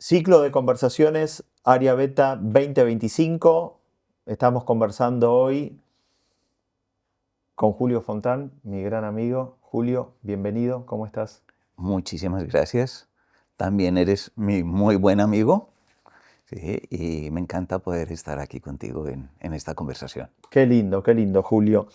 Ciclo de conversaciones, Área Beta 2025. Estamos conversando hoy con Julio Fontán, mi gran amigo. Julio, bienvenido, ¿cómo estás? Muchísimas gracias. También eres mi muy buen amigo, ¿sí? Y me encanta poder estar aquí contigo en esta conversación. Qué lindo, Julio.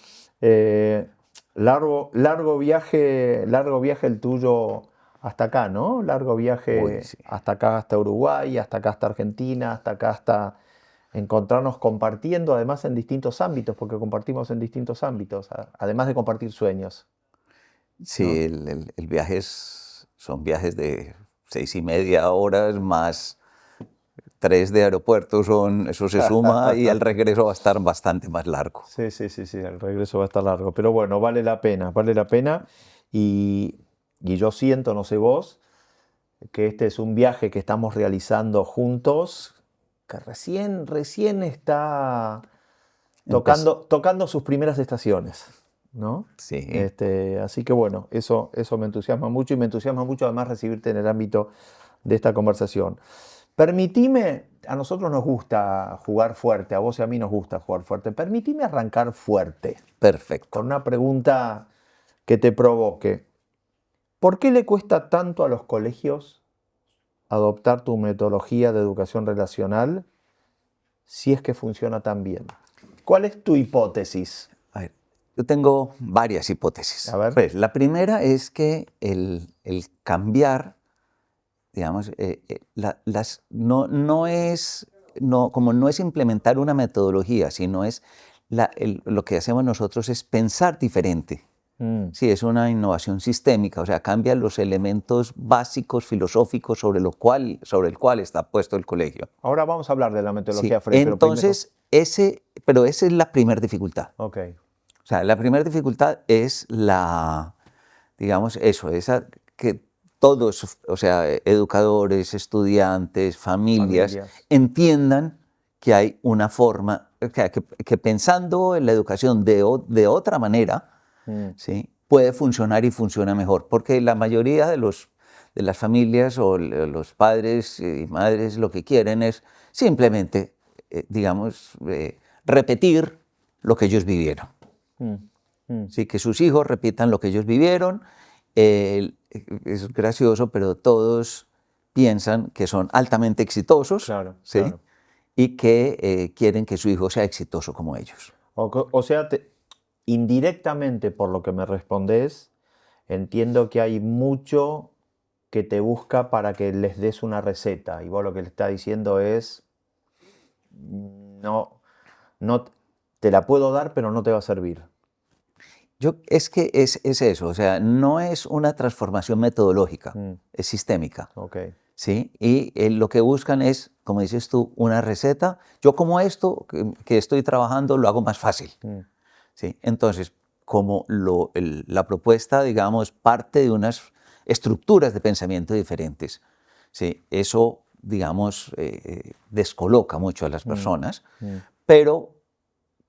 Largo viaje el tuyo hasta acá, ¿no? Largo Uy, viaje sí. hasta acá, hasta Uruguay, hasta acá, hasta Argentina, hasta acá, hasta encontrarnos compartiendo, además en distintos ámbitos, porque compartimos en distintos ámbitos, además de compartir sueños, Sí, ¿no? el viaje son viajes de 6:30 horas más 3 de aeropuerto, eso se suma y el regreso va a estar bastante más largo. Sí, el regreso va a estar largo, pero bueno, vale la pena y yo siento, no sé vos, que este es un viaje que estamos realizando juntos, que recién está Empecé, tocando sus primeras estaciones, ¿no? sí, Así que bueno, eso me entusiasma mucho y me entusiasma mucho además recibirte en el ámbito de esta conversación. Permitime, a nosotros nos gusta jugar fuerte, a vos y a mí nos gusta jugar fuerte. Permitime arrancar fuerte con perfecto. una pregunta que te provoque. ¿Por qué le cuesta tanto a los colegios adoptar tu metodología de educación relacional si es que funciona tan bien? ¿Cuál es tu hipótesis? A ver, yo tengo varias A hipótesis. ver. Pues la primera es que el cambiar, digamos, como no es implementar una metodología, sino es lo que hacemos nosotros es pensar diferente. Mm. Sí, es una innovación sistémica, o sea, cambia los elementos básicos filosóficos sobre el cual está puesto el colegio. Ahora vamos a hablar de la metodología Sí, FRE, pero primero. entonces, pero esa es la primera dificultad. Ok. O sea, la primera dificultad es digamos, que todos, o sea, educadores, estudiantes, familias, Familias. entiendan que hay una forma, que pensando en la educación de otra manera, Mm. ¿sí? Puede funcionar y funciona mejor, porque la mayoría de las familias o los padres y madres lo que quieren es simplemente, digamos, repetir lo que ellos vivieron. Mm. Mm. Sí, que sus hijos repitan lo que ellos vivieron. Es gracioso, pero todos piensan que son altamente exitosos, Claro, ¿sí? claro. Y que quieren que su hijo sea exitoso como ellos. O sea, indirectamente por lo que me respondés, entiendo que hay mucho que te busca para que les des una receta. Y vos lo que le estás diciendo es, no, no te la puedo dar, pero no te va a servir. Es que es eso, o sea, no es una transformación metodológica, Mm. es sistémica, Ok. ¿sí? Y lo que buscan es, como dices tú, una receta. Yo como esto que estoy trabajando lo hago más fácil, Mm. ¿sí? Entonces, como la propuesta, digamos, parte de unas estructuras de pensamiento diferentes, ¿sí? Eso, digamos, descoloca mucho a las Mm. personas, Mm. pero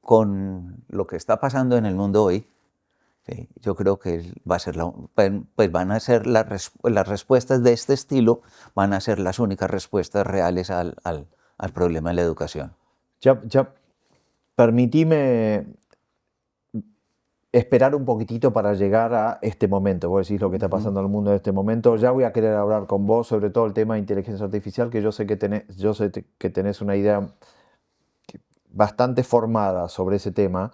con lo que está pasando en el mundo hoy, sí, yo creo que va a ser pues van a ser las respuestas de este estilo, van a ser las únicas respuestas reales al problema de la educación. Ya permitime esperar un poquitito para llegar a este momento. Vos decís lo que está Ujú. pasando en el mundo en este momento. Ya voy a querer hablar con vos sobre todo el tema de inteligencia artificial, que yo sé que tenés una idea bastante formada sobre ese tema.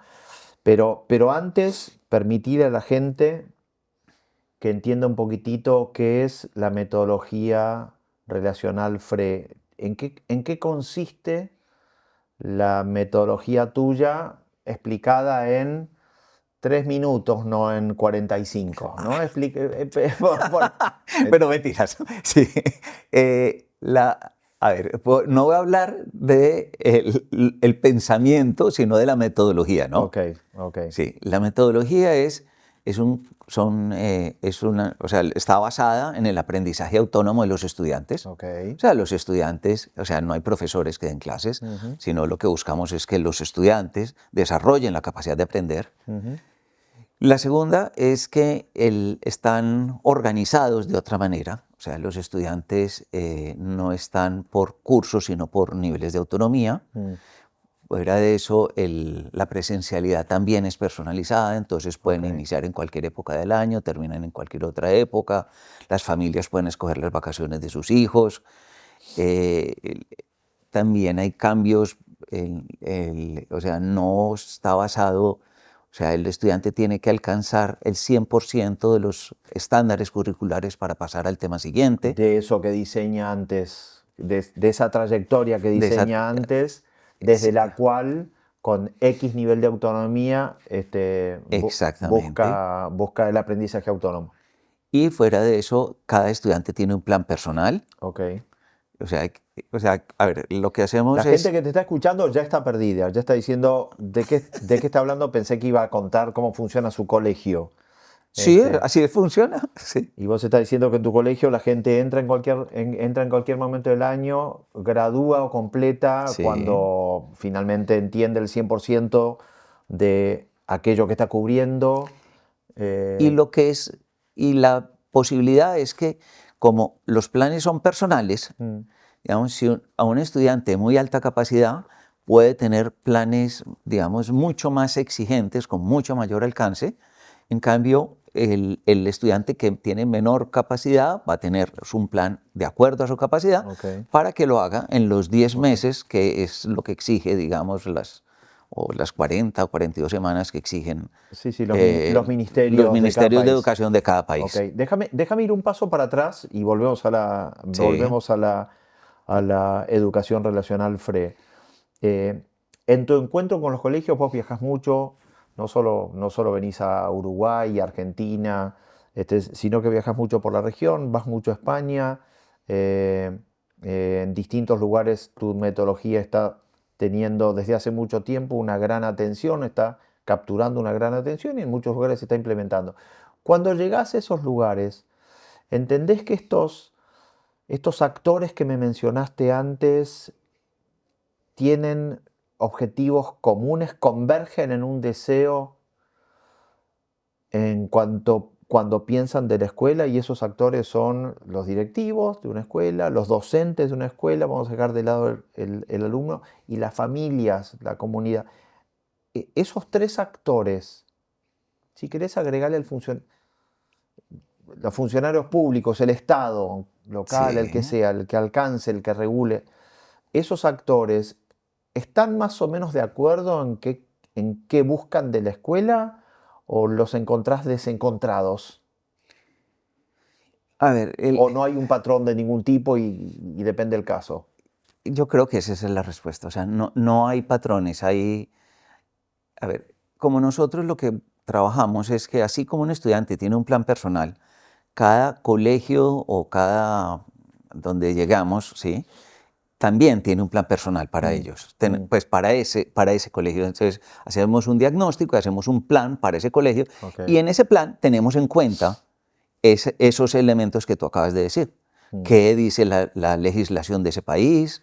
Pero antes, permitir a la gente que entienda un poquitito qué es la metodología relacional FRE. En qué consiste la metodología tuya explicada en 3 minutos, no en 45, ¿no? Pero mentiras, sí. A ver, no voy a hablar de el pensamiento, sino de la metodología, ¿no? Ok, ok. Sí, la metodología o sea, está basada en el aprendizaje autónomo de los estudiantes. Ok. O sea, los estudiantes, o sea, no hay profesores que den clases, sino lo que buscamos es que los estudiantes desarrollen la capacidad de aprender. Ujú. La segunda es que están organizados de otra manera, o sea, los estudiantes no están por cursos, sino por niveles de autonomía. Mm, Fuera de eso, la presencialidad también es personalizada, entonces pueden ok. iniciar en cualquier época del año, terminan en cualquier otra época, las familias pueden escoger las vacaciones de sus hijos. El- También hay cambios, o sea, no está basado, o sea, el estudiante tiene que alcanzar el 100% de los estándares curriculares para pasar al tema siguiente. De eso que diseña antes, de esa trayectoria que De esa, diseña antes, desde sí, la cual con X nivel de autonomía exactamente. busca el aprendizaje autónomo. Y fuera de eso, cada estudiante tiene un plan personal. Ok. O sea, a ver, lo que hacemos La gente es, que te está escuchando ya está perdida, ya está diciendo de qué está hablando, pensé que iba a contar cómo funciona su colegio. sí, Este, así funciona. Sí, y vos estás diciendo que en tu colegio la gente entra en cualquier momento del año, gradúa o completa sí. cuando finalmente entiende el 100% de aquello que está cubriendo. Y eh, lo que es, y la posibilidad es que como los planes son personales, mm, digamos, si a un estudiante de muy alta capacidad puede tener planes, digamos, mucho más exigentes, con mucho mayor alcance. En cambio, el estudiante que tiene menor capacidad va a tener un plan de acuerdo a su capacidad ok, para que lo haga en los 10 ok. meses, que es lo que exige, digamos, o las 40 o 42 semanas que exigen Sí, sí, los los ministerios de cada ministerios de país. educación de cada Ok, país. déjame ir un paso para atrás y Sí, volvemos a la educación relacional FRE. Eh, en tu encuentro con los colegios vos viajas mucho, no solo venís a Uruguay, Argentina, sino que viajas mucho por la región, vas mucho a España, eh, en distintos lugares tu metodología está teniendo desde hace mucho tiempo una gran atención, está capturando una gran atención y en muchos lugares se está implementando. Cuando llegás a esos lugares, ¿entendés que estos actores que me mencionaste antes tienen objetivos comunes, convergen en un deseo cuando piensan de la escuela y esos actores son los directivos de una escuela, los docentes de una escuela, vamos a dejar de lado el alumno, y las familias, la comunidad? Esos tres actores, si querés agregarle los funcionarios públicos, el Estado local, el que sí. sea, el que alcance, el que regule, esos actores están más o menos de acuerdo en qué buscan de la escuela o los encontrás desencontrados A ver, o no hay un patrón de ningún tipo y depende del caso. yo creo que esa es la respuesta. O sea, no hay patrones. A ver, como nosotros lo que trabajamos es que así como un estudiante tiene un plan personal, cada colegio o cada donde llegamos, ¿sí? También tiene un plan personal para Mm, ellos, mm, pues para ese colegio. Entonces, hacemos un diagnóstico, hacemos un plan para ese colegio ok. y en ese plan tenemos en cuenta esos elementos que tú acabas de decir. Mm, ¿Qué dice la legislación de ese país?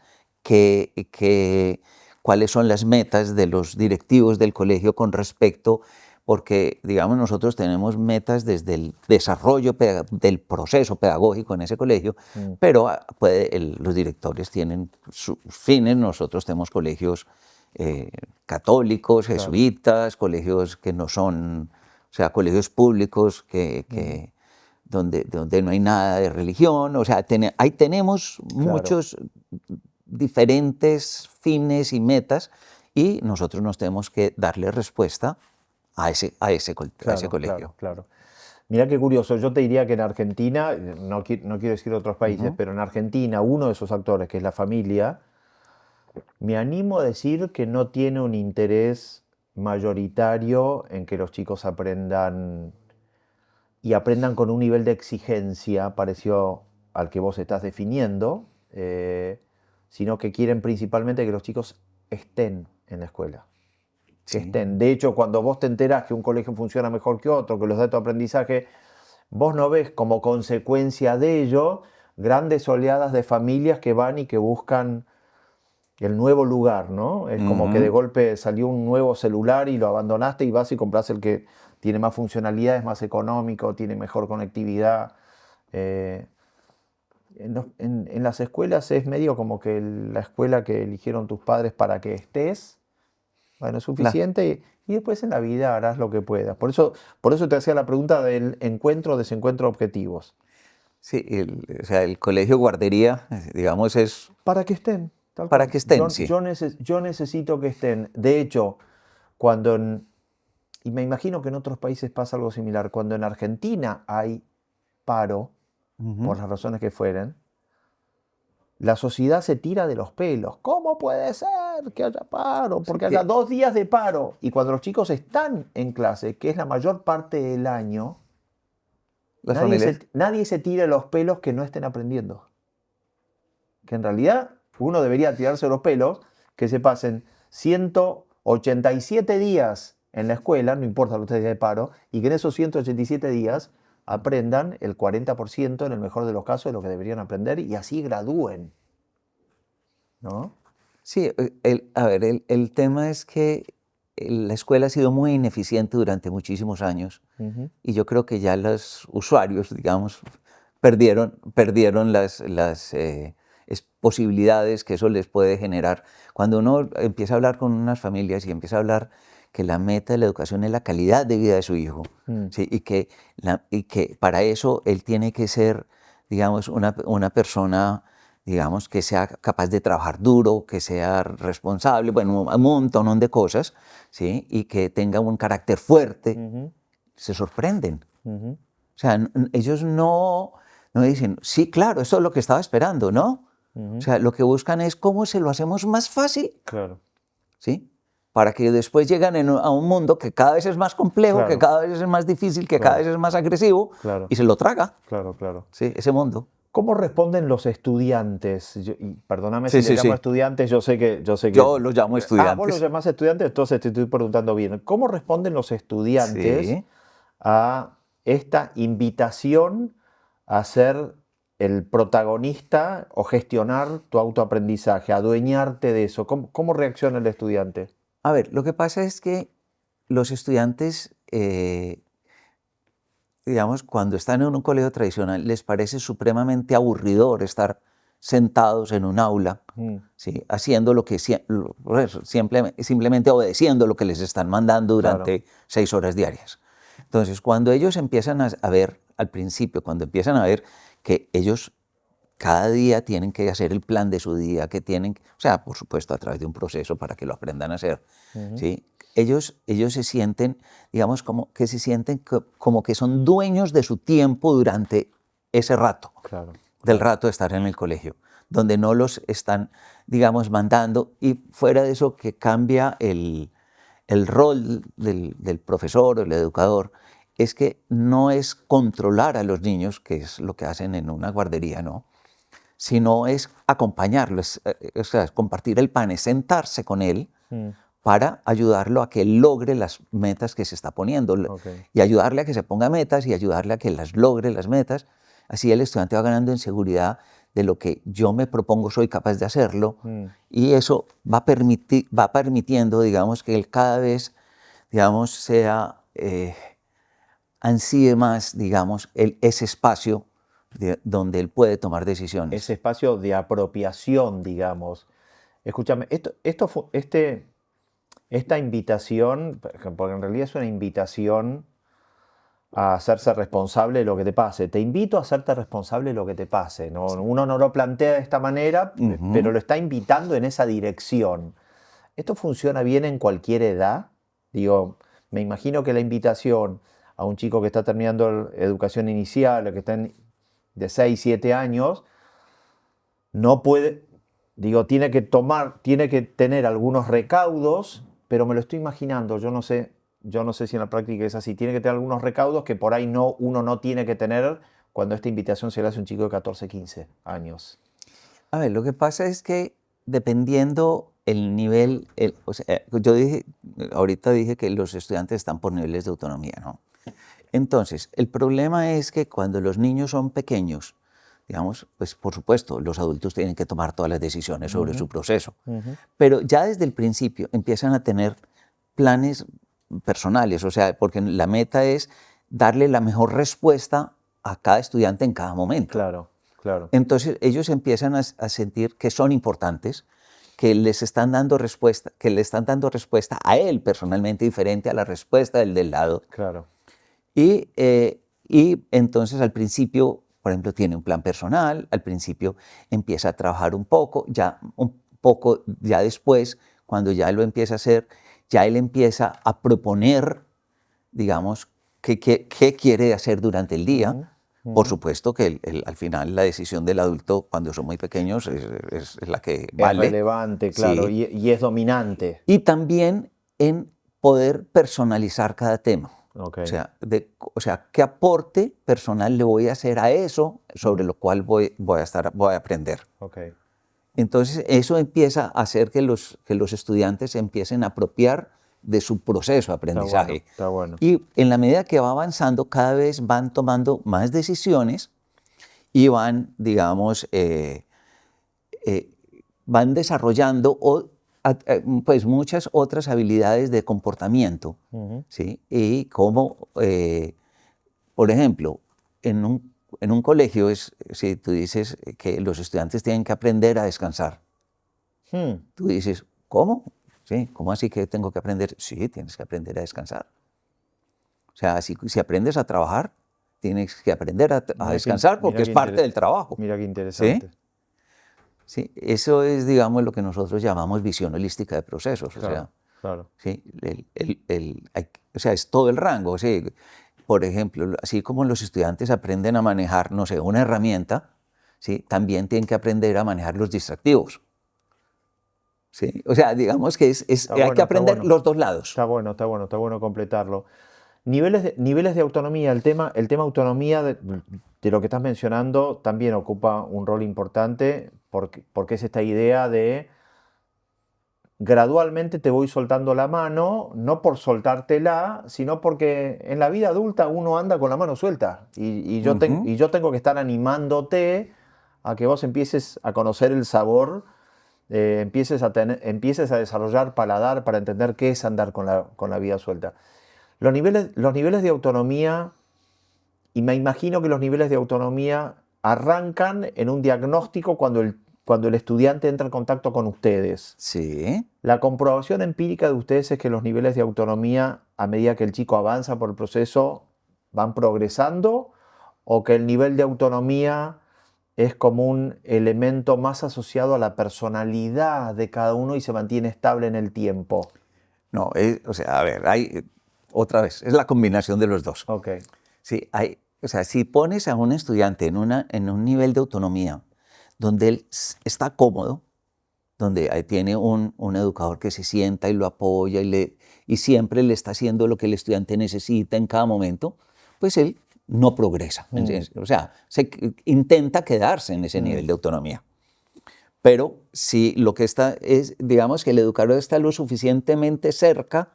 ¿Cuáles son las metas de los directivos del colegio con respecto? Porque, digamos, nosotros tenemos metas desde el desarrollo del proceso pedagógico en ese colegio, mm, pero los directores tienen sus fines. Nosotros tenemos colegios católicos, claro. jesuitas, colegios que no son, o sea, colegios públicos Mm, donde no hay nada de religión. O sea, ahí tenemos claro, muchos diferentes fines y metas y nosotros nos tenemos que darle respuesta a ese claro, colegio. claro, claro. Mirá qué curioso, yo te diría que en Argentina, no quiero decir otros países, Ujú. pero en Argentina uno de esos actores, que es la familia, me animo a decir que no tiene un interés mayoritario en que los chicos aprendan y aprendan con un nivel de exigencia parecido al que vos estás definiendo, sino que quieren principalmente que los chicos estén en la escuela, que Sí. estén. De hecho, cuando vos te enterás que un colegio funciona mejor que otro, que los datos de aprendizaje, vos no ves como consecuencia de ello grandes oleadas de familias que van y que buscan el nuevo lugar, ¿no? Es como que de golpe salió un nuevo celular y lo abandonaste y vas y compras el que tiene más funcionalidad, es más económico, tiene mejor conectividad. Eh, en las escuelas es medio como que la escuela que eligieron tus padres para que estés, bueno, es Claro. suficiente y después en la vida harás lo que puedas. Por eso te hacía la pregunta del encuentro o desencuentro de objetivos. Sí, o sea, el colegio guardería, digamos, es Para que estén, tal para cual. que estén, sí. Yo necesito que estén. De hecho, cuando y me imagino que en otros países pasa algo similar, cuando en Argentina hay paro, Ujú. por las razones que fueren, la sociedad se tira de los pelos. ¿Cómo puede ser que haya paro? Sí Porque haya que 2 días de paro. Y cuando los chicos están en clase, que es la mayor parte del año, las familias, nadie se tira de los pelos que no estén aprendiendo. Que en realidad uno debería tirarse los pelos, que se pasen 187 días en la escuela, no importa lo que esté de paro, y que en esos 187 días aprendan el 40% en el mejor de los casos de lo que deberían aprender y así gradúen, ¿no? sí, a ver, el tema es que la escuela ha sido muy ineficiente durante muchísimos años Ujú. y yo creo que ya los usuarios, digamos, perdieron las posibilidades que eso les puede generar. Cuando uno empieza a hablar con unas familias y empieza a hablar que la meta de la educación es la calidad de vida de su hijo, Mm. ¿sí? Y que para eso él tiene que ser, digamos, una persona, digamos, que sea capaz de trabajar duro, que sea responsable, bueno, un montón de cosas, ¿sí? Y que tenga un carácter fuerte, Ujú, se sorprenden. ujú, O sea, ellos no dicen, sí, claro, eso es lo que estaba esperando, ¿no? O ujú. sea, lo que buscan es cómo se lo hacemos más fácil, Claro, ¿sí? Para que después lleguen a un mundo que cada vez es más complejo, que claro, cada vez es más difícil, que cada claro, vez es más agresivo, claro, y se lo traga, claro, claro. ¿sí? Ese mundo. ¿Cómo responden los estudiantes? Y perdóname si Sí, le sí, llamo sí. estudiantes, yo sé que. Yo los llamo Vos los estudiantes. llamás estudiantes, entonces te estoy preguntando bien. ¿Cómo responden los estudiantes Sí. a esta invitación a ser el protagonista o gestionar tu autoaprendizaje, adueñarte de eso? ¿Cómo reacciona el estudiante? A ver, lo que pasa es que los estudiantes, digamos, cuando están en un colegio tradicional, les parece supremamente aburridor estar sentados en un aula, Mm, ¿sí? Haciendo lo que, por eso, simplemente obedeciendo lo que les están mandando claro. durante 6 horas diarias. Entonces, cuando ellos empiezan a ver, al principio, cuando empiezan a ver que ellos cada día tienen que hacer el plan de su día, que tienen, o sea, por supuesto, a través de un proceso para que lo aprendan a hacer, Ujú, ¿sí? Ellos se sienten, digamos, como que son dueños de su tiempo durante ese rato, claro, del claro. rato de estar en el colegio, donde no los están, digamos, mandando, y fuera de eso que cambia el rol del profesor o el educador, es que no es controlar a los niños, que es lo que hacen en una guardería, ¿no? Sino es acompañarlo, o sea, compartir el pan, es sentarse con él Mm, para ayudarlo a que logre las metas que se está poniendo ok. y ayudarle a que se ponga metas y ayudarle a que las logre las metas. Así el estudiante va ganando en seguridad de lo que yo me propongo, soy capaz de hacerlo, Mm. y eso va permitiendo, digamos, que él cada vez, digamos, ansíe más, digamos, ese espacio donde él puede tomar Ese decisiones. espacio de apropiación, digamos. Escúchame, esta invitación, porque en realidad es una invitación a hacerse responsable de lo que te pase. Te invito a hacerte responsable de lo que te pase. Uno no lo plantea de esta manera, pero Ujú. lo está invitando en esa dirección. ¿Esto funciona bien en cualquier edad? Digo, me imagino que la invitación a un chico que está terminando educación inicial o que está de 6 7 años, no puede, digo, tiene que tener algunos recaudos, pero me lo estoy imaginando, yo no sé si en la práctica es así, tiene que tener algunos recaudos que por ahí uno no tiene que tener cuando esta invitación se le hace a un chico de 14 15 años. A ver, lo que pasa es que dependiendo el nivel, o sea, ahorita dije que los estudiantes están por niveles de autonomía, ¿no? Entonces, el problema es que cuando los niños son pequeños, digamos, pues por supuesto, los adultos tienen que tomar todas las decisiones sobre su proceso, Ujú. pero ya desde el principio empiezan a tener planes personales, o sea, porque la meta es darle la mejor respuesta a cada estudiante en cada momento. Claro, claro. Entonces ellos empiezan a sentir que son importantes, que les están dando respuesta, que le están dando respuesta a él personalmente diferente a la respuesta del lado. Claro. Y entonces al principio, por ejemplo, tiene un plan personal, al principio empieza a trabajar un poco ya después, cuando ya lo empieza a hacer, ya él empieza a proponer, digamos, qué quiere hacer durante el día. Ujú, Por ujú. supuesto que al final la decisión del adulto cuando son muy pequeños es la que Es vale, relevante, claro, sí. y es dominante. Y también en poder personalizar cada tema. Ok. O sea, ¿qué aporte personal le voy a hacer a eso sobre lo cual voy a aprender? Ok. Entonces, eso empieza a hacer que los estudiantes se empiecen a apropiar de su proceso de Está bueno, aprendizaje. está bueno. Y en la medida que va avanzando, cada vez van tomando más decisiones y van, digamos, van desarrollando pues muchas otras habilidades de comportamiento, Ujú. ¿sí? Y como, por ejemplo, en un colegio, si tú dices que los estudiantes tienen que aprender a descansar, Hmm. tú dices, ¿cómo? ¿Sí? ¿Cómo así que tengo que aprender? Sí, tienes que aprender a descansar. O sea, si aprendes a trabajar, tienes que aprender a descansar porque es parte del trabajo, Mira qué ¿sí? interesante. Sí, eso es, digamos, lo que nosotros llamamos visión holística de procesos. O Claro, sea, claro. sí, o sea, es todo el rango. ¿Sí? Por ejemplo, así como los estudiantes aprenden a manejar, no sé, una herramienta, ¿sí? También tienen que aprender a manejar los distractivos. ¿Sí? O sea, digamos que Está hay que bueno, está aprender bueno. los dos lados. Está bueno, está bueno, está bueno completarlo. Niveles de autonomía, el tema autonomía de lo que estás mencionando también ocupa un rol importante porque es esta idea de gradualmente te voy soltando la mano, no por soltártela, sino porque en la vida adulta uno anda con la mano suelta Ujú. y yo tengo que estar animándote a que vos empieces a conocer el sabor, empieces a desarrollar paladar para entender qué es andar con la vida suelta. Los niveles de autonomía, y me imagino que los niveles de autonomía arrancan en un diagnóstico cuando el estudiante entra en contacto con ustedes. Sí. La comprobación empírica de ustedes es que los niveles de autonomía, a medida que el chico avanza por el proceso, van progresando, o que el nivel de autonomía es como un elemento más asociado a la personalidad de cada uno y se mantiene estable en el tiempo. No, o sea, a ver, otra vez, es la combinación de los dos. Ok. Sí, o sea, si pones a un estudiante en un nivel de autonomía donde él está cómodo, donde ahí tiene un educador que se sienta y lo apoya y siempre le está haciendo lo que el estudiante necesita en cada momento, pues él no progresa. O sea, intenta quedarse en ese nivel de autonomía. Pero si lo que está es, digamos que el educador está lo suficientemente cerca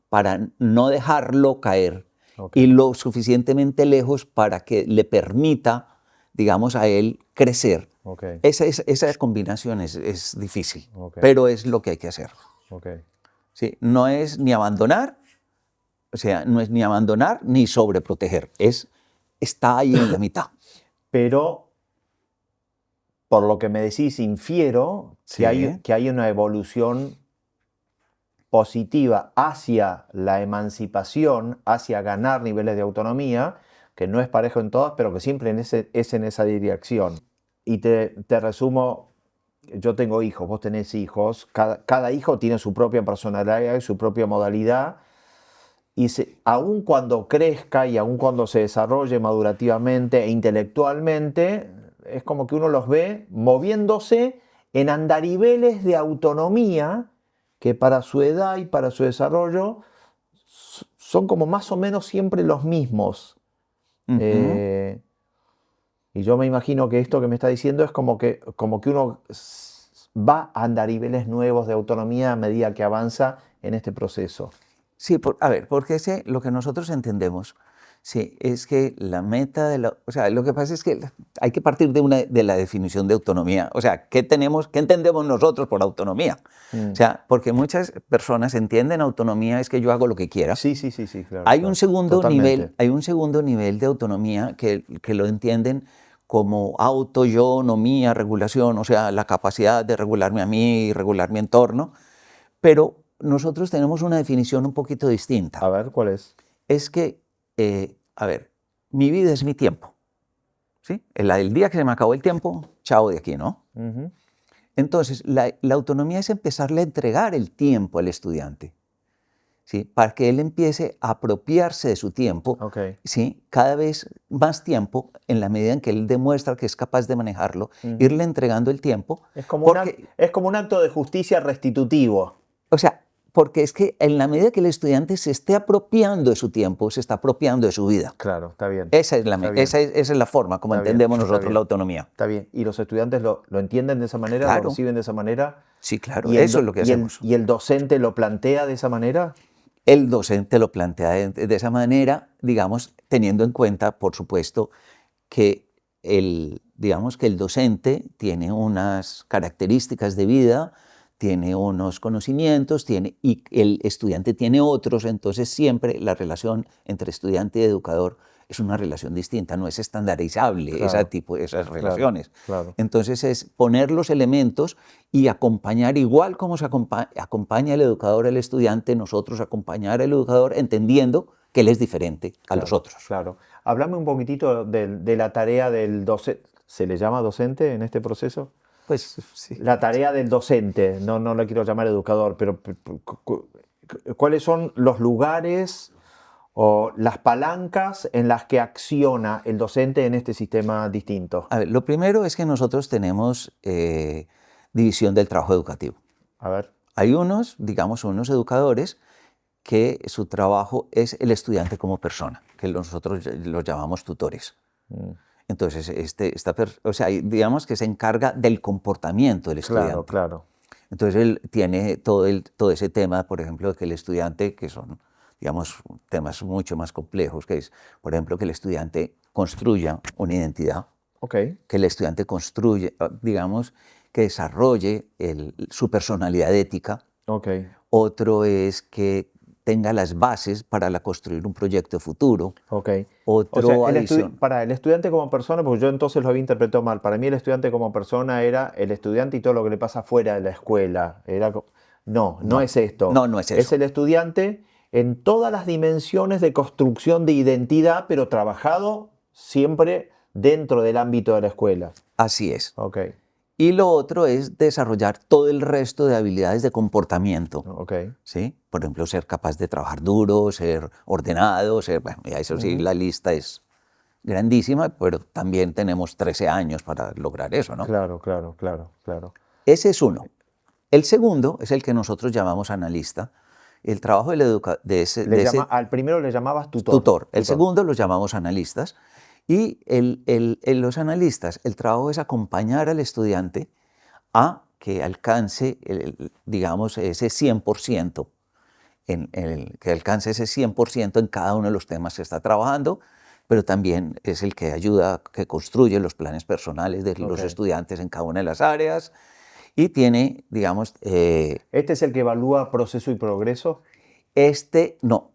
para no dejarlo caer Ok. y lo suficientemente lejos para que le permita, digamos, a él crecer. Ok. Esa combinación es difícil, Ok. pero es lo que hay que hacer. Ok. ¿Sí? No es ni abandonar, o sea, no es ni abandonar ni sobreproteger, está ahí en la mitad. Pero por lo que me decís, infiero Sí, que hay una evolución positiva hacia la emancipación, hacia ganar niveles de autonomía, que no es parejo en todas, pero que siempre es en esa dirección. Y te resumo, yo tengo hijos, vos tenés hijos, cada hijo tiene su propia personalidad y su propia modalidad, y aun cuando crezca y aun cuando se desarrolle madurativamente e intelectualmente, es como que uno los ve moviéndose en andariveles de autonomía que para su edad y para su desarrollo son como más o menos siempre los mismos. ujú. Eh, y yo me imagino que esto que me está diciendo es como que uno va a andariveles nuevos de autonomía a medida que avanza en este proceso. Sí, a ver, porque lo que nosotros entendemos, Sí, es que la meta o sea, lo que pasa es que hay que partir de la definición de autonomía. O sea, ¿qué entendemos nosotros por autonomía? O Mm. sea, porque muchas personas entienden autonomía es que yo hago lo que quiera. Sí, sí, sí, sí, claro, claro. Totalmente. Hay un segundo nivel de autonomía que lo entienden como autonomía, regulación, o sea, la capacidad de regularme a mí y regular mi entorno, pero nosotros tenemos una definición un poquito distinta. A ver, ¿cuál es? Es que, a ver, mi vida es mi tiempo, ¿sí? El día que se me acabó el tiempo, chao de aquí, ¿no? Ujú. Entonces, la autonomía es empezarle a entregar el tiempo al estudiante, ¿sí? Para que él empiece a apropiarse de su tiempo, Ok. ¿sí? Cada vez más tiempo, en la medida en que él demuestra que es capaz de manejarlo, Ujú. irle entregando el tiempo, Es como porque es como un acto de justicia restitutivo. o sea, porque es que en la medida que el estudiante se esté apropiando de su tiempo, se está apropiando de su vida. Claro, está bien. Está Bien. Esa es la forma como Está bien, entendemos está nosotros la bien. autonomía. Está bien. ¿Y los estudiantes lo entienden de esa manera, lo Claro, reciben de esa manera? sí, claro, eso es lo que hacemos. ¿Y el docente lo plantea de esa manera? El docente lo plantea de esa manera, digamos, teniendo en cuenta, por supuesto, que digamos que el docente tiene unas características de vida, tiene unos conocimientos, y el estudiante tiene otros, entonces siempre la relación entre estudiante y educador es una relación distinta, no es estandarizable Claro, esas claro, relaciones. claro. Entonces es poner los elementos y acompañar igual como acompaña el educador al estudiante, nosotros acompañar al educador entendiendo que él es diferente a los Claro, otros. claro. Háblame un poquitito de la tarea del docente. ¿Se le llama docente en este proceso? Pues sí. La tarea del docente, no lo quiero llamar educador, pero ¿cuáles son los lugares o las palancas en las que acciona el docente en este sistema distinto? A ver, lo primero es que nosotros tenemos división del trabajo educativo. A ver. Hay unos, digamos, unos educadores que su trabajo es el estudiante como persona, que nosotros los llamamos tutores. Mm. Entonces, o sea, digamos que se encarga del comportamiento del Claro, estudiante. claro. Entonces, él tiene todo ese tema, por ejemplo, de que el estudiante, que son, digamos, temas mucho más complejos, que es, por ejemplo, que el estudiante construya una identidad, Ok, que el estudiante construye, digamos, que desarrolle su personalidad ética. ok. Otro es que tenga las bases para construir un proyecto futuro. Ok. O sea, Otro adición. para el estudiante como persona, porque yo entonces lo había interpretado mal. Para mí el estudiante como persona era el estudiante y todo lo que le pasa fuera de la escuela. No, no No, es esto. no, no es Es eso. el estudiante en todas las dimensiones de construcción de identidad, pero trabajado siempre dentro del ámbito de la escuela. Así es. Ok, Y lo otro es desarrollar todo el resto de habilidades de comportamiento. ok. ¿Sí? Por ejemplo, ser capaz de trabajar duro, ser ordenado, bueno, ya eso sí, Ujú. la lista es grandísima, pero también tenemos 13 años para lograr eso, ¿no? Claro, claro, claro, claro. Ese es uno. El segundo es el que nosotros llamamos analista. El trabajo de ese Al primero le llamabas tutor. tutor. El Tutor. segundo los llamamos analistas. Y los analistas, el trabajo es acompañar al estudiante a que alcance, digamos, ese 100%, que alcance ese 100% en cada uno de los temas que está trabajando, pero también es el que ayuda, que construye los planes personales de Ok. los estudiantes en cada una de las áreas y tiene, digamos, ¿Este es el que evalúa proceso y progreso? no,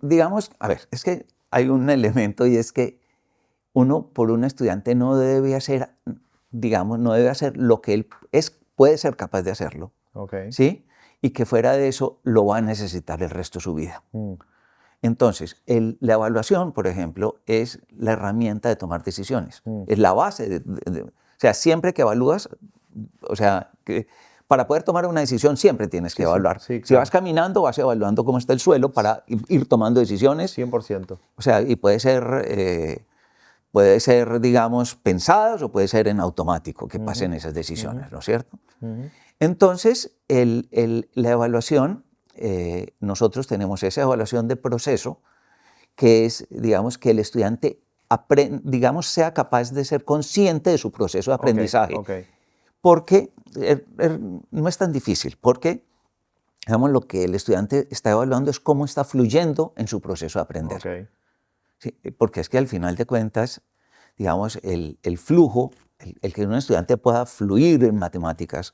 digamos, a ver, es que hay un elemento y es que uno por un estudiante no debe hacer, digamos, no debe hacer lo que él puede ser capaz de hacerlo, Ok. ¿sí? Y que fuera de eso lo va a necesitar el resto de su vida. Mm. Entonces, la evaluación, por ejemplo, es la herramienta de tomar decisiones, Mm. es la base o sea, siempre que evalúas, o sea, para poder tomar una decisión siempre tienes que Sí, sí, evaluar. sí, Si vas claro. caminando, vas evaluando cómo está el suelo para ir tomando decisiones, 100%. o sea, y puede ser, digamos, pensadas o puede ser en automático que pasen esas decisiones, ¿no es cierto? Ujú. Entonces, la evaluación, nosotros tenemos esa evaluación de proceso, que es, digamos, que el estudiante digamos, sea capaz de ser consciente de su proceso de Ok, aprendizaje, ok, porque no es tan difícil, porque, digamos, lo que el estudiante está evaluando es cómo está fluyendo en su proceso de aprender. ok. Sí, porque es que al final de cuentas, digamos, el flujo, el que un estudiante pueda fluir en matemáticas,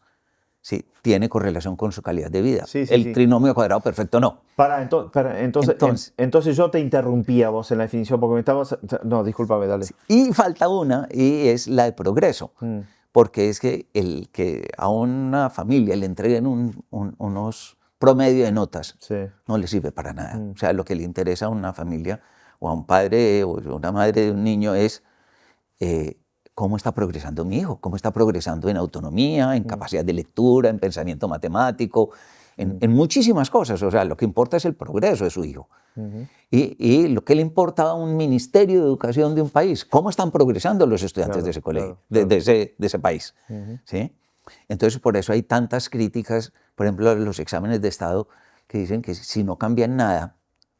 sí, tiene correlación con su calidad de vida. Sí, sí, El sí. trinomio cuadrado perfecto no. Entonces, Entonces, yo te interrumpía vos en la definición porque me estabas... No, discúlpame, dale. sí, y falta una, y es la de progreso. Mm, Porque es que el que a una familia le entreguen unos promedio de notas sí. no le sirve para nada. Mm. O sea, lo que le interesa a una familia o a un padre o a una madre de un niño es cómo está progresando mi hijo, cómo está progresando en autonomía, en capacidad de lectura, en pensamiento matemático, en muchísimas cosas. O sea, lo que importa es el progreso de su hijo. Ujú. Y lo que le importa a un ministerio de educación de un país, cómo están progresando los estudiantes Claro, de ese colegio, claro, claro. de ese país. Ujú. ¿Sí? Entonces, por eso hay tantas críticas, por ejemplo, los exámenes de Estado que dicen que si no cambian nada,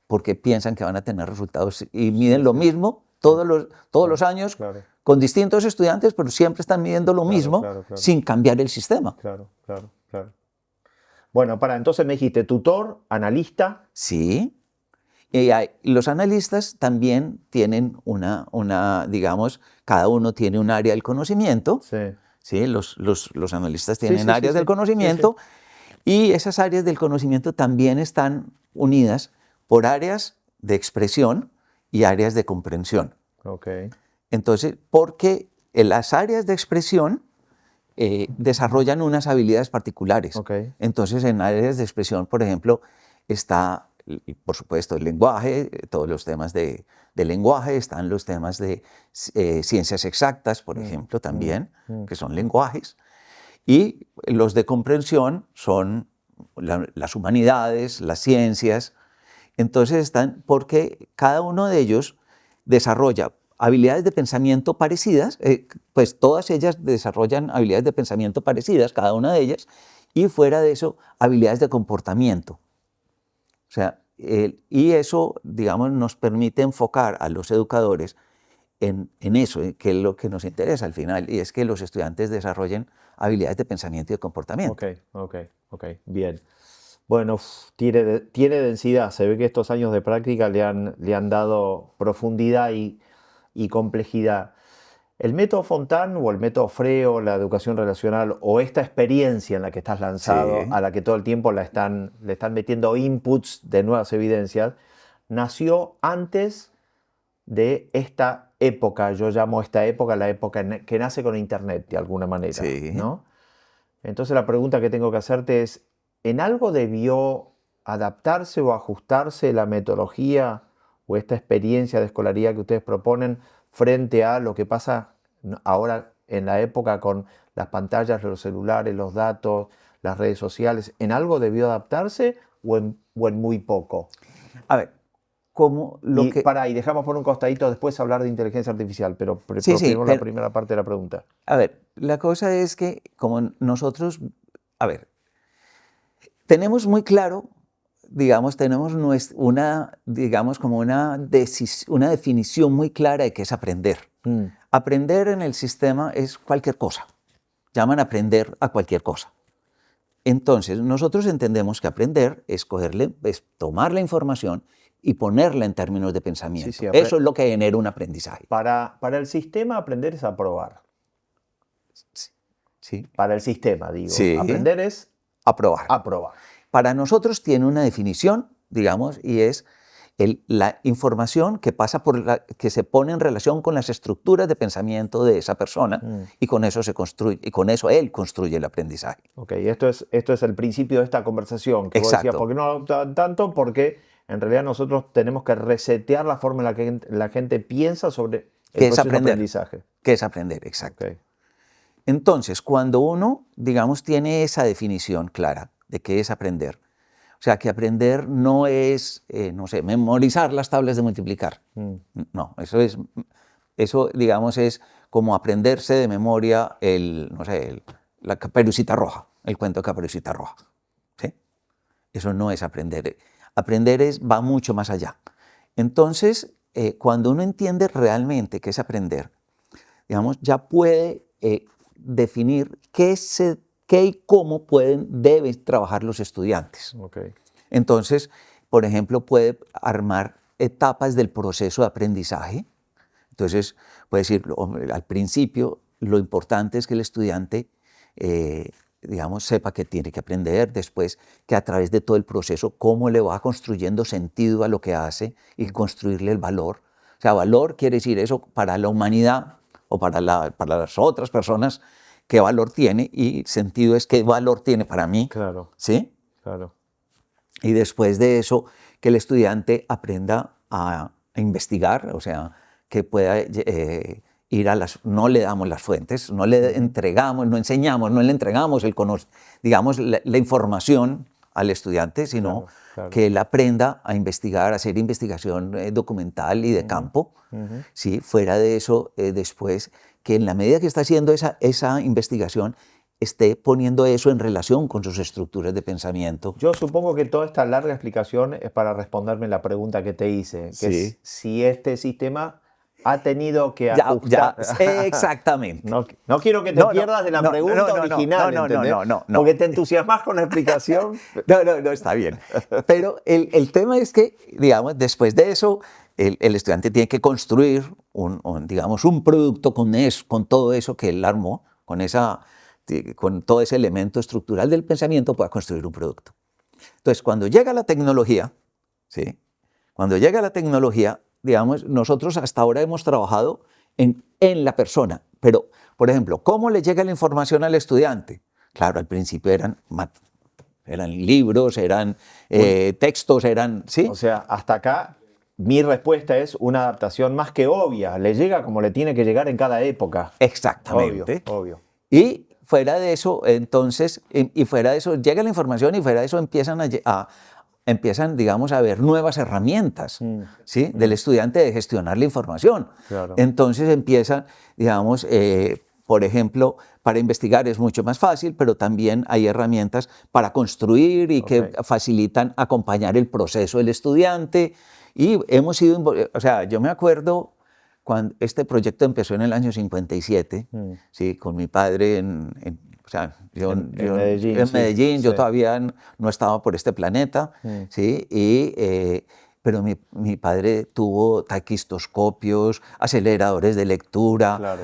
porque piensan que van a tener resultados y miden Sí, lo sí, mismo sí. todos Claro, los años claro, con distintos estudiantes, pero siempre están midiendo lo claro, mismo claro, claro, sin cambiar el sistema. claro, claro, claro. Bueno, entonces me dijiste tutor, analista. Sí. Y los analistas también tienen digamos, cada uno tiene un área del conocimiento. Sí, ¿Sí? Los analistas sí, tienen sí, sí, áreas del sí, sí, sí. conocimiento y esas áreas del conocimiento también están unidas por áreas de expresión y áreas de comprensión. Ok, Entonces, porque las áreas de expresión desarrollan unas habilidades particulares. ok. Entonces, en áreas de expresión, por ejemplo, está, por supuesto, el lenguaje, todos los temas de lenguaje, están los temas de ciencias exactas, por Mm, ejemplo, mm, también, mm. que son lenguajes. Y los de comprensión son las humanidades, las ciencias. Entonces están porque cada uno de ellos desarrolla habilidades de pensamiento parecidas, pues todas ellas desarrollan habilidades de pensamiento parecidas, cada una de ellas, y fuera de eso, habilidades de comportamiento. O sea, y eso, digamos, nos permite enfocar a los educadores en eso, que es lo que nos interesa al final, y es que los estudiantes desarrollen habilidades de pensamiento y de Ok, comportamiento. ok, ok, bien. Bueno, tiene densidad. Se ve que estos años de práctica le han dado profundidad y complejidad. El método Fontán o el método Freo, la educación relacional o esta experiencia en la que estás lanzado, Sí, a la que todo el tiempo le están metiendo inputs de nuevas evidencias, nació antes de esta época. Yo llamo esta época la época que nace con Internet de alguna manera, sí. ¿no? Entonces la pregunta que tengo que hacerte es, ¿en algo debió adaptarse o ajustarse la metodología o esta experiencia de escolaridad que ustedes proponen frente a lo que pasa ahora en la época con las pantallas, los celulares, los datos, las redes sociales? ¿En algo debió adaptarse o en muy poco? A ver, como lo que... Y dejamos por un costadito después hablar de inteligencia artificial, Sí, pero sí, primero la pero primera parte de la pregunta. a ver, la cosa es que como nosotros, a ver, tenemos muy claro, digamos, tenemos digamos, como una definición muy clara de qué es aprender. Mm, Aprender en el sistema es cualquier cosa. Llaman aprender a cualquier cosa. Entonces, nosotros entendemos que aprender es es tomar la información y ponerla en términos de sí, pensamiento. sí, Eso es lo que genera un aprendizaje. para el sistema aprender es aprobar. Sí, Para el sistema, digo. sí, Aprender es aprobar. aprobar. Para nosotros tiene una definición, digamos, y es la información que pasa que se pone en relación con las estructuras de pensamiento de esa persona Mm, y con eso se construye, y con eso él construye el aprendizaje. ok, esto es el principio de esta conversación que vos decías, ¿por Exacto. qué no adoptan tanto? Porque en realidad nosotros tenemos que resetear la forma en la que la gente piensa sobre el ¿Qué es proceso de aprender? aprendizaje. ¿Qué es aprender? Ok, Exacto. Entonces, cuando uno, digamos, tiene esa definición clara de qué es aprender, o sea, que aprender no es, no sé, memorizar las tablas de multiplicar. mm, No, eso, digamos, es como aprenderse de memoria no sé, la Caperucita Roja, el cuento de Caperucita Roja. ¿Sí? Eso no es aprender. Aprender va mucho más allá. Entonces, cuando uno entiende realmente qué es aprender, digamos, ya puede definir qué y cómo deben trabajar los estudiantes. ok, Entonces, por ejemplo, puede armar etapas del proceso de aprendizaje. Entonces, puede decir, al principio, lo importante es que el estudiante, digamos, sepa que tiene que aprender, después que a través de todo el proceso, cómo le va construyendo sentido a lo que hace y construirle el valor. O sea, valor quiere decir eso para la humanidad o para las otras personas, qué valor tiene, y sentido es qué valor tiene para mí. Claro, ¿Sí? claro. Y después de eso, que el estudiante aprenda a investigar, o sea, que pueda ir a no le damos las fuentes, no le entregamos, no enseñamos, no le entregamos digamos, la información al estudiante, sino Claro. que él aprenda a investigar, a hacer investigación documental y de campo. ¿Sí? Fuera de eso, después, que en la medida que está haciendo esa investigación, esté poniendo eso en relación con sus estructuras de pensamiento. Yo supongo que toda esta larga explicación es para responderme la pregunta que te hice, que Sí. es si este sistema ha tenido que Ya, ajustar. exactamente. No quiero que te pierdas de la pregunta original, ¿entendés? No. Porque te entusiasmas con la explicación. No, está bien. Pero el tema es que, digamos, después de eso, el estudiante tiene que construir digamos, un producto con todo eso que él armó, con todo ese elemento estructural del pensamiento, pueda construir un producto. Entonces, cuando llega la tecnología, ¿sí? Cuando llega la tecnología, digamos, nosotros hasta ahora hemos trabajado en la persona, pero, por ejemplo, ¿cómo le llega la información al estudiante? Claro, al principio eran libros, eran textos, ¿sí? O sea, hasta acá mi respuesta es una adaptación más que obvia. Le llega como le tiene que llegar en cada época. Exactamente. Obvio. Y fuera de eso, entonces, fuera de eso, llega la información y fuera de eso empiezan, digamos, a haber nuevas herramientas, ¿sí? Del estudiante de gestionar la información. Claro. Entonces empiezan, digamos, por ejemplo, para investigar es mucho más fácil, pero también hay herramientas para construir y que facilitan acompañar el proceso del estudiante. Y hemos ido, o sea, yo me acuerdo cuando este proyecto empezó en el año 57, ¿sí? Con mi padre o sea, en Medellín, yo todavía no estaba por este planeta, ¿sí? Pero mi padre tuvo taquistoscopios, aceleradores de lectura,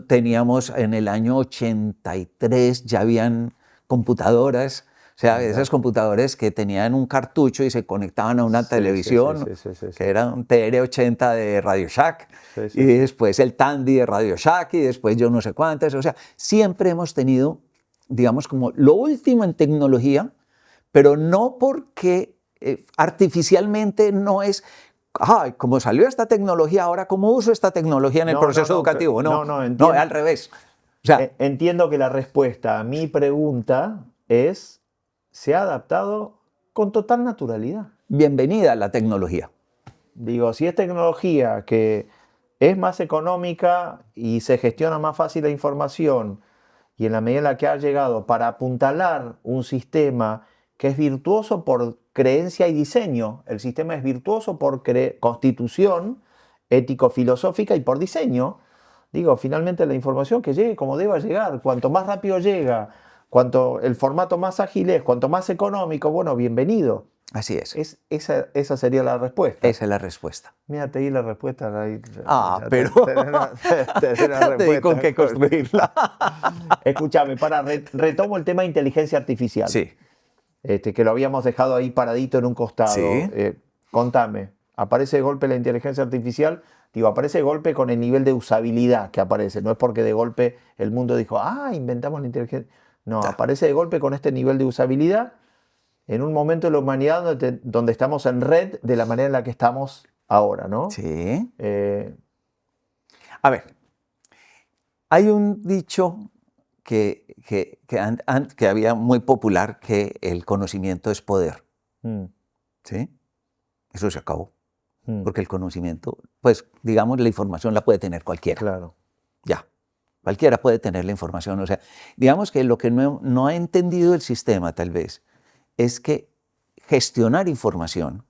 teníamos en el año 83, ya habían computadoras, o sea, esas computadoras que tenían un cartucho y se conectaban a una televisión, que era un TR-80 de Radio Shack, y después el Tandy de Radio Shack, y después yo no sé cuántas. O sea, siempre hemos tenido, digamos, como lo último en tecnología, pero no porque artificialmente no es, como salió esta tecnología, ahora cómo uso esta tecnología en el proceso educativo. No, al revés. O sea, entiendo que la respuesta a mi pregunta es: se ha adaptado con total naturalidad. Bienvenida a la tecnología. Digo, si es tecnología que es más económica y se gestiona más fácil la información, y en la medida en la que ha llegado para apuntalar un sistema que es virtuoso por creencia y diseño, el sistema es virtuoso por constitución ético-filosófica y por diseño, digo, finalmente la información que llegue como deba llegar, cuanto más rápido llega, cuanto el formato más ágil es, cuanto más económico, bueno, bienvenido. Así es. Esa sería la respuesta. Esa es la respuesta. Mira, te di la respuesta. Pero te di con qué construirla. Escúchame, retomo el tema de inteligencia artificial. Sí. Que lo habíamos dejado ahí paradito en un costado. Sí. Contame, ¿aparece de golpe la inteligencia artificial? Digo, aparece de golpe con el nivel de usabilidad que aparece. No es porque de golpe el mundo dijo, inventamos la inteligencia. No, aparece de golpe con este nivel de usabilidad en un momento de la humanidad donde estamos en red de la manera en la que estamos ahora, ¿no? Sí. A ver, hay un dicho que había muy popular, que el conocimiento es poder. ¿Sí? Eso se acabó. Porque el conocimiento, pues digamos, la información la puede tener cualquiera. Claro. Ya. Cualquiera puede tener la información. O sea, digamos que lo que no ha entendido el sistema, tal vez, es que gestionar información,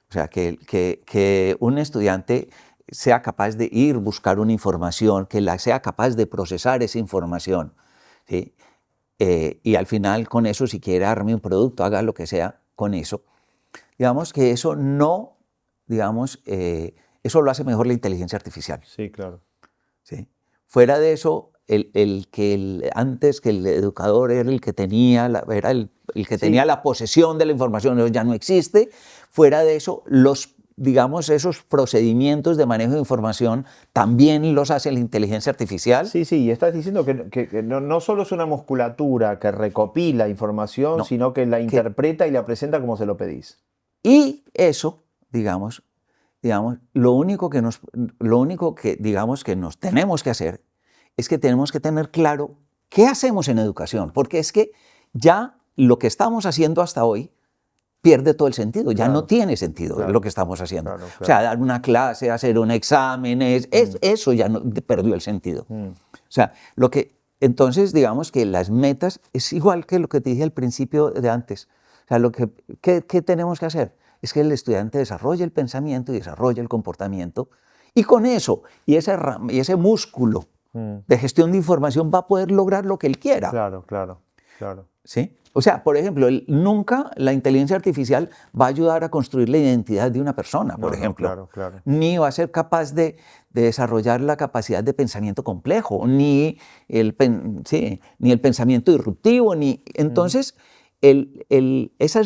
o sea, que un estudiante sea capaz de ir buscar una información, sea capaz de procesar esa información, ¿sí? Y al final con eso, si quiere arme un producto, haga lo que sea con eso. Digamos que eso no digamos, eso lo hace mejor la inteligencia artificial. Sí, claro. ¿Sí? Fuera de eso, antes que el educador era el que tenía tenía la posesión de la información, eso ya no existe. Fuera de eso, digamos, esos procedimientos de manejo de información también los hace la inteligencia artificial. Sí, y estás diciendo que no solo es una musculatura que recopila información, No, sino que la interpreta y la presenta como se lo pedís. Y eso, digamos, lo único que digamos que nos tenemos que hacer es que tenemos que tener claro qué hacemos en educación, porque es que ya lo que estamos haciendo hasta hoy pierde todo el sentido, ya no tiene sentido lo que estamos haciendo. O sea, dar una clase, hacer un examen, eso ya no, perdió el sentido. O sea, entonces digamos que las metas es igual que lo que te dije al principio de antes. O sea, ¿qué tenemos que hacer? Es que el estudiante desarrolle el pensamiento y desarrolle el comportamiento, y con eso, y ese músculo de gestión de información va a poder lograr lo que él quiera. Claro. ¿Sí? O sea, por ejemplo, nunca la inteligencia artificial va a ayudar a construir la identidad de una persona, por ejemplo. Claro. Ni va a ser capaz de desarrollar la capacidad de pensamiento complejo, ni el pensamiento disruptivo, Entonces, esa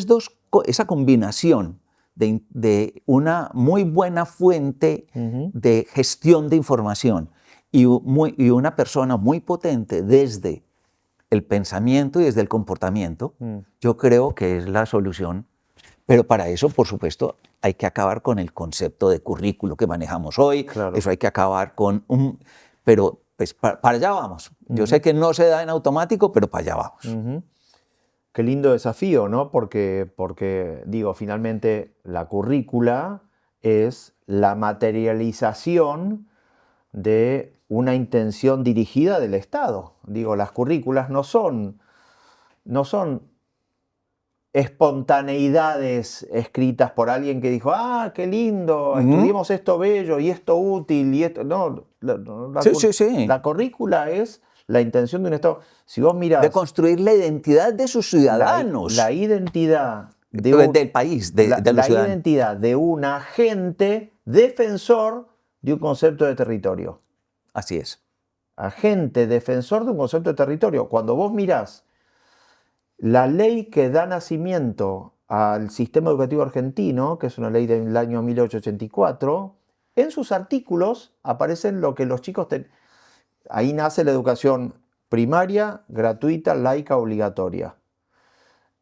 combinación de una muy buena fuente de gestión de información y una persona muy potente desde el pensamiento y desde el comportamiento, yo creo que es la solución. Pero para eso, por supuesto, hay que acabar con el concepto de currículo que manejamos hoy. Claro. Eso hay que acabar con Pero pues para allá vamos. Yo sé que no se da en automático, pero para allá vamos. Qué lindo desafío, ¿no? Porque digo, finalmente la currícula es la materialización de una intención dirigida del Estado. Digo, las currículas no son espontaneidades escritas por alguien que dijo, qué lindo, estudiemos esto bello y esto útil y esto. No, la currícula es la intención de un Estado. Si vos mirás, de construir la identidad de sus ciudadanos. La identidad del país, de los ciudadanos. La identidad de un agente defensor de un concepto de territorio. Así es. Agente defensor de un concepto de territorio. Cuando vos mirás la ley que da nacimiento al sistema educativo argentino, que es una ley del año 1884, en sus artículos aparecen lo que los chicos ahí nace la educación primaria, gratuita, laica, obligatoria.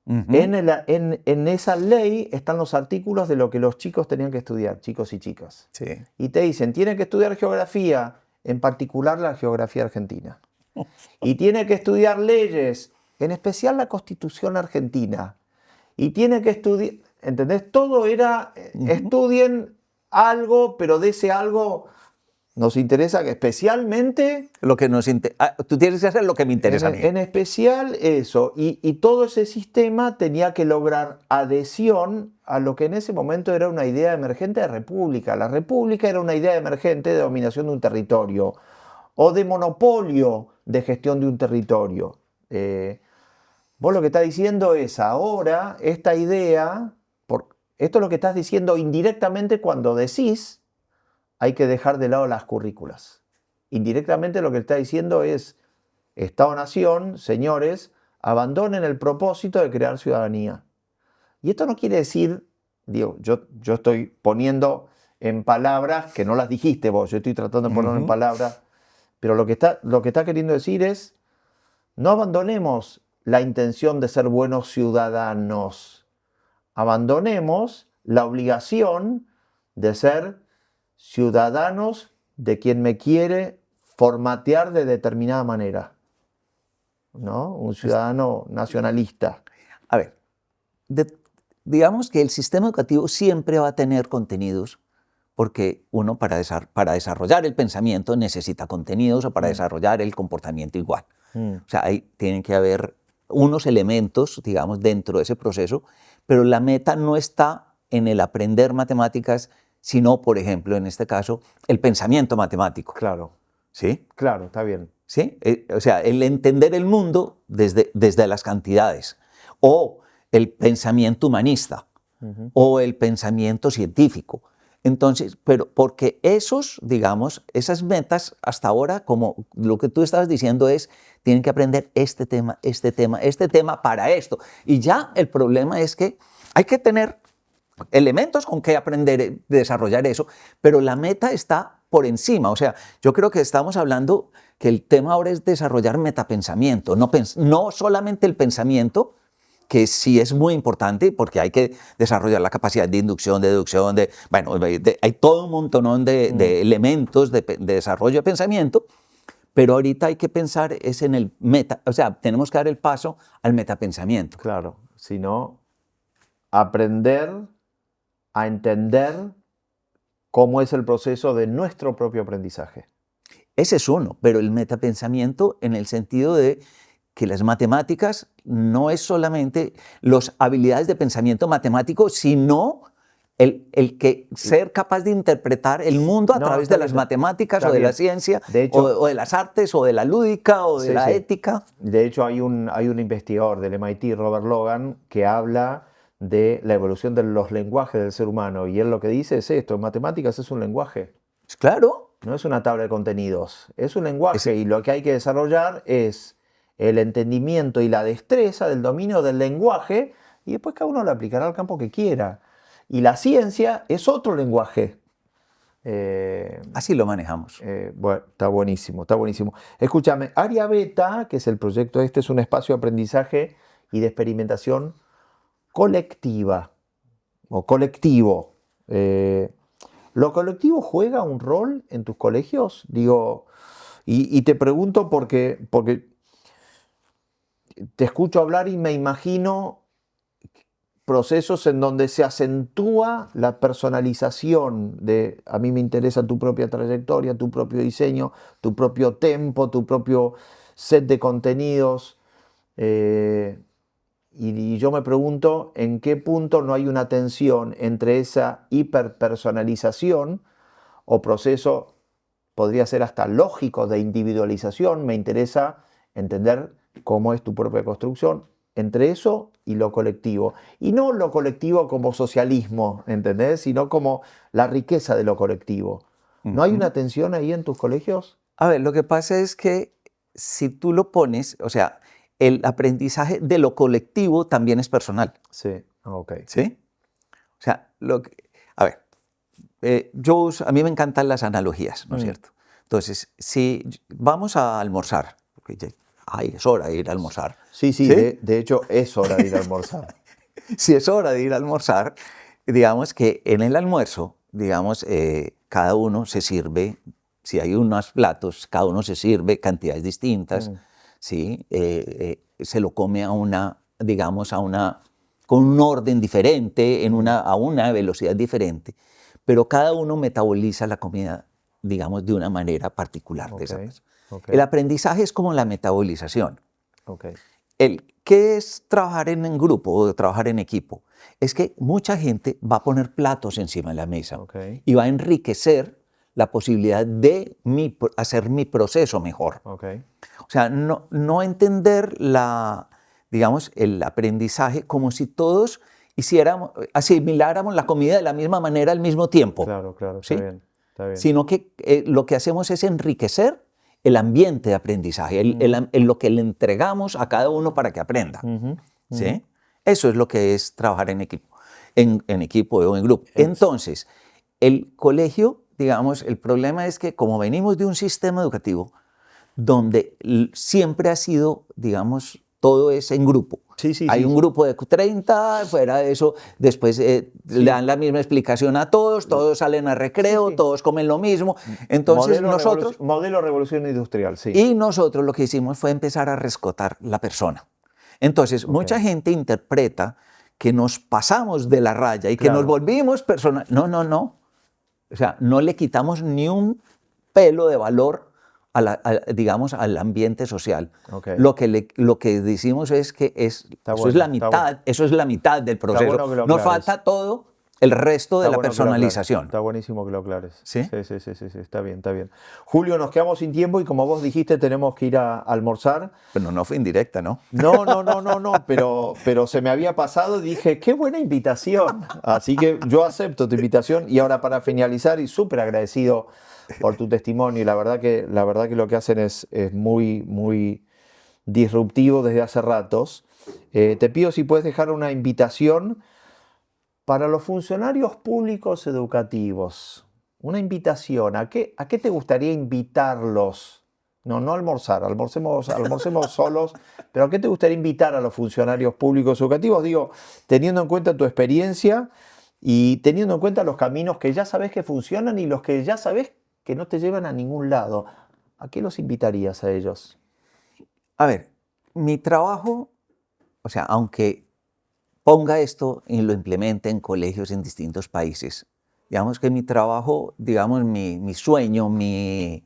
En esa ley están los artículos de lo que los chicos tenían que estudiar, chicos y chicas. Sí. Y te dicen, tienen que estudiar geografía, en particular la geografía argentina. Y tiene que estudiar leyes, en especial la Constitución argentina. Y tiene que estudiar, ¿entendés? Todo era, estudien algo, pero de ese algo nos interesa que especialmente... tú tienes que hacer lo que me interesa a mí. En especial eso. Y todo ese sistema tenía que lograr adhesión a lo que en ese momento era una idea emergente de república. La república era una idea emergente de dominación de un territorio o de monopolio de gestión de un territorio. Vos lo que estás diciendo es ahora esta idea, esto es lo que estás diciendo indirectamente cuando decís hay que dejar de lado las currículas. Indirectamente lo que está diciendo es Estado-Nación, señores, abandonen el propósito de crear ciudadanía. Y esto no quiere decir, digo, yo estoy poniendo en palabras que no las dijiste vos, yo estoy tratando de ponerlo en palabras, pero lo que está queriendo decir es, no abandonemos la intención de ser buenos ciudadanos, abandonemos la obligación de ser ciudadanos de quien me quiere formatear de determinada manera, ¿no? Un ciudadano nacionalista. A ver, digamos que el sistema educativo siempre va a tener contenidos, porque uno para desarrollar el pensamiento necesita contenidos, o para desarrollar el comportamiento igual. O sea, tienen que haber unos elementos, digamos, dentro de ese proceso, pero la meta no está en el aprender matemáticas, sino, por ejemplo, en este caso, el pensamiento matemático. Claro. ¿Sí? Claro, está bien. ¿Sí? O sea, el entender el mundo desde las cantidades, o el pensamiento humanista, o el pensamiento científico. Entonces, pero porque digamos, esas metas hasta ahora, como lo que tú estabas diciendo es, tienen que aprender este tema, este tema, este tema para esto. Y ya el problema es que hay que tener elementos con que aprender, desarrollar eso, pero la meta está por encima. O sea, yo creo que estamos hablando que el tema ahora es desarrollar metapensamiento, no solamente el pensamiento, que sí es muy importante porque hay que desarrollar la capacidad de inducción, de deducción, hay todo un montón de elementos de desarrollo de pensamiento, pero ahorita hay que pensar es en el meta, o sea, tenemos que dar el paso al metapensamiento. Claro, sino aprender a entender cómo es el proceso de nuestro propio aprendizaje. Ese es uno, pero el metapensamiento en el sentido de que las matemáticas no es solamente las habilidades de pensamiento matemático, sino el que ser capaz de interpretar el mundo a través de las matemáticas o de la ciencia, de hecho, o de las artes, o de la lúdica, o de sí, la ética. De hecho, hay un investigador del MIT, Robert Logan, que habla de la evolución de los lenguajes del ser humano. Y él lo que dice es esto: en matemáticas es un lenguaje. Claro. No es una tabla de contenidos, es un lenguaje. Y lo que hay que desarrollar es el entendimiento y la destreza del dominio del lenguaje, y después cada uno lo aplicará al campo que quiera. Y la ciencia es otro lenguaje. Así lo manejamos. Bueno, está buenísimo, está buenísimo. Escúchame, Área Beta, que es el proyecto este, es un espacio de aprendizaje y de experimentación colectiva o colectivo. ¿Lo colectivo juega un rol en tus colegios? Digo, y te pregunto porque te escucho hablar y me imagino procesos en donde se acentúa la personalización de: a mí me interesa tu propia trayectoria, tu propio diseño, tu propio tempo, tu propio set de contenidos. Y yo me pregunto en qué punto no hay una tensión entre esa hiperpersonalización o proceso, podría ser hasta lógico, de individualización. Me interesa entender cómo es tu propia construcción, entre eso y lo colectivo. Y no lo colectivo como socialismo, ¿entendés? Sino como la riqueza de lo colectivo. ¿No hay una tensión ahí en tus colegios? A ver, lo que pasa es que si tú lo pones, o sea, el aprendizaje de lo colectivo también es personal. Sí, ok. ¿Sí? O sea, a ver, a mí me encantan las analogías, ¿no es cierto? Entonces, si vamos a almorzar, porque es hora de ir a almorzar. Sí, ¿Sí? de hecho es hora de ir a almorzar. Si es hora de ir a almorzar, digamos que en el almuerzo, digamos, cada uno se sirve, si hay unos platos, cada uno se sirve cantidades distintas, ¿sí? Se lo come digamos, con un orden diferente, a una velocidad diferente, pero cada uno metaboliza la comida, digamos, de una manera particular. Okay. El aprendizaje es como la metabolización. Okay. ¿Qué es trabajar en grupo o trabajar en equipo? Es que mucha gente va a poner platos encima de la mesa y va a enriquecer la posibilidad de hacer mi proceso mejor. O sea, no entender digamos, el aprendizaje como si todos asimiláramos la comida de la misma manera al mismo tiempo. Claro, ¿sí? Está bien. Sino que lo que hacemos es enriquecer el ambiente de aprendizaje, lo que le entregamos a cada uno para que aprenda. ¿Sí? Eso es lo que es trabajar en equipo, en equipo o en grupo. Entonces, el colegio, digamos, el problema es que como venimos de un sistema educativo donde siempre ha sido, digamos, todo es en grupo. Hay un grupo de 30, fuera de eso, después le dan la misma explicación a todos salen a recreo, todos comen lo mismo. Entonces modelo revolución industrial, sí. Y nosotros lo que hicimos fue empezar a rescatar la persona. Entonces, mucha gente interpreta que nos pasamos de la raya y que nos volvimos personas. No. O sea, no le quitamos ni un pelo de valor digamos, al ambiente social. Lo que decimos es que eso es la mitad del proceso. Nos falta todo el resto de Está la bueno que lo aclares. personalización. Está buenísimo que lo aclares. ¿Sí? Sí, está bien, está bien. Julio, nos quedamos sin tiempo y como vos dijiste, tenemos que ir a almorzar. Pero no fue indirecta, ¿no? No, pero se me había pasado y dije, qué buena invitación. Así que yo acepto tu invitación y ahora para finalizar y súper agradecido por tu testimonio y la verdad que lo que hacen es muy, muy disruptivo desde hace ratos. Te pido si puedes dejar una invitación para los funcionarios públicos educativos. Una invitación, ¿a qué te gustaría invitarlos? No almorzar, almorcemos solos, pero ¿a qué te gustaría invitar a los funcionarios públicos educativos? Digo, teniendo en cuenta tu experiencia y teniendo en cuenta los caminos que ya sabes que funcionan y los que ya sabes que no te llevan a ningún lado. ¿A qué los invitarías a ellos? A ver, mi trabajo, o sea, aunque ponga esto y lo implemente en colegios en distintos países, digamos que mi trabajo, digamos, mi sueño, mi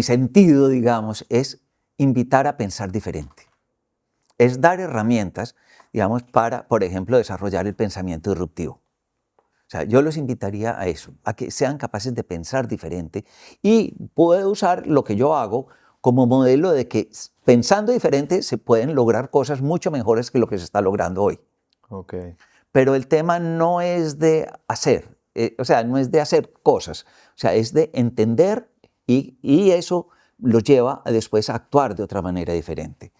sentido, digamos, es invitar a pensar diferente. Es dar herramientas, digamos, para, por ejemplo, desarrollar el pensamiento disruptivo. O sea, yo los invitaría a eso, a que sean capaces de pensar diferente y puedo usar lo que yo hago como modelo de que pensando diferente se pueden lograr cosas mucho mejores que lo que se está logrando hoy. Okay. Pero el tema no es de hacer, o sea, no es de hacer cosas, o sea, es de entender y eso lo lleva a después a actuar de otra manera diferente.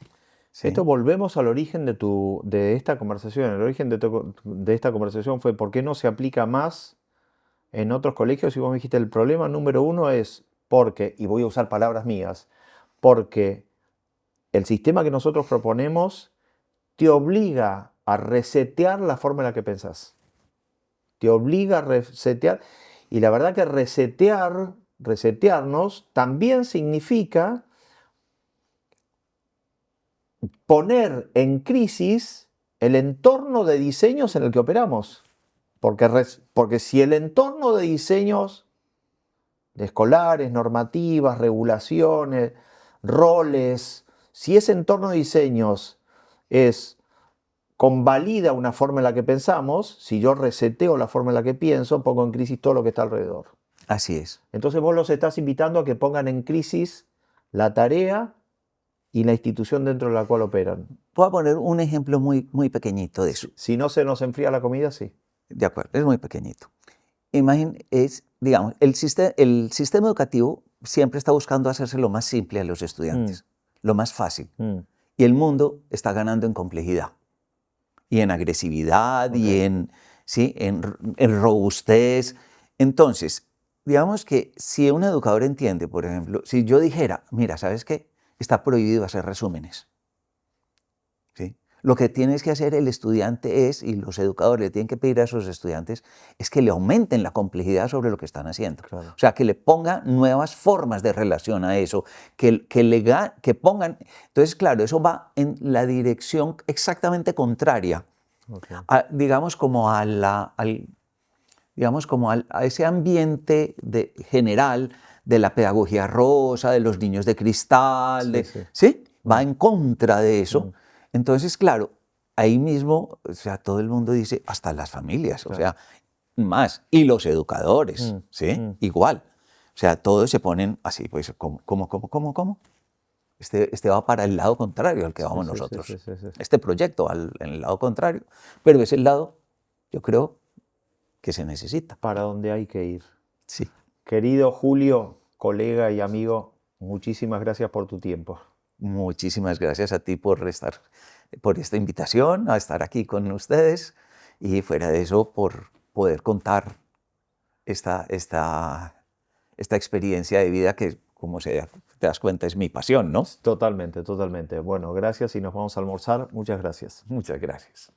¿Sí? Esto volvemos al origen de esta conversación. El origen de esta conversación fue por qué no se aplica más en otros colegios. Y vos me dijiste, el problema número uno es porque, y voy a usar palabras mías, porque el sistema que nosotros proponemos te obliga a resetear la forma en la que pensás. Te obliga a resetear. Y la verdad que resetearnos también significa poner en crisis el entorno de diseños en el que operamos. Porque si el entorno de diseños de escolares, normativas, regulaciones, roles, si ese entorno de diseños convalida una forma en la que pensamos, si yo reseteo la forma en la que pienso, pongo en crisis todo lo que está alrededor. Así es. Entonces vos los estás invitando a que pongan en crisis la tarea y la institución dentro de la cual operan. Voy a poner un ejemplo muy, muy pequeñito de eso. Si no se nos enfría la comida, sí. De acuerdo, es muy pequeñito. Digamos, el sistema educativo siempre está buscando hacerse lo más simple a los estudiantes, lo más fácil. Y el mundo está ganando en complejidad y en agresividad y en robustez. Entonces, digamos que si un educador entiende, por ejemplo, si yo dijera, mira, ¿sabes qué? Está prohibido hacer resúmenes. ¿Sí? Lo que tienes que hacer el estudiante es, y los educadores le tienen que pedir a sus estudiantes, es que le aumenten la complejidad sobre lo que están haciendo. Claro. O sea, que le pongan nuevas formas de relación a eso, que pongan... Entonces, claro, eso va en la dirección exactamente contraria, digamos, como a ese ambiente general de la pedagogía rosa, de los niños de cristal, ¿sí? Va en contra de eso. Entonces, claro, ahí mismo, o sea, todo el mundo dice, hasta las familias, o sea, más, y los educadores, ¿sí? Igual. O sea, todos se ponen así, pues, ¿cómo? Este va para el lado contrario al que vamos nosotros. Sí. Este proyecto va en el lado contrario, pero es el lado, yo creo, que se necesita. Para donde hay que ir. Sí. Querido Julio, colega y amigo, muchísimas gracias por tu tiempo. Muchísimas gracias a ti por esta invitación a estar aquí con ustedes y fuera de eso por poder contar esta experiencia de vida que, como te das cuenta, es mi pasión, ¿no? Totalmente. Bueno, gracias y nos vamos a almorzar. Muchas gracias. Muchas gracias.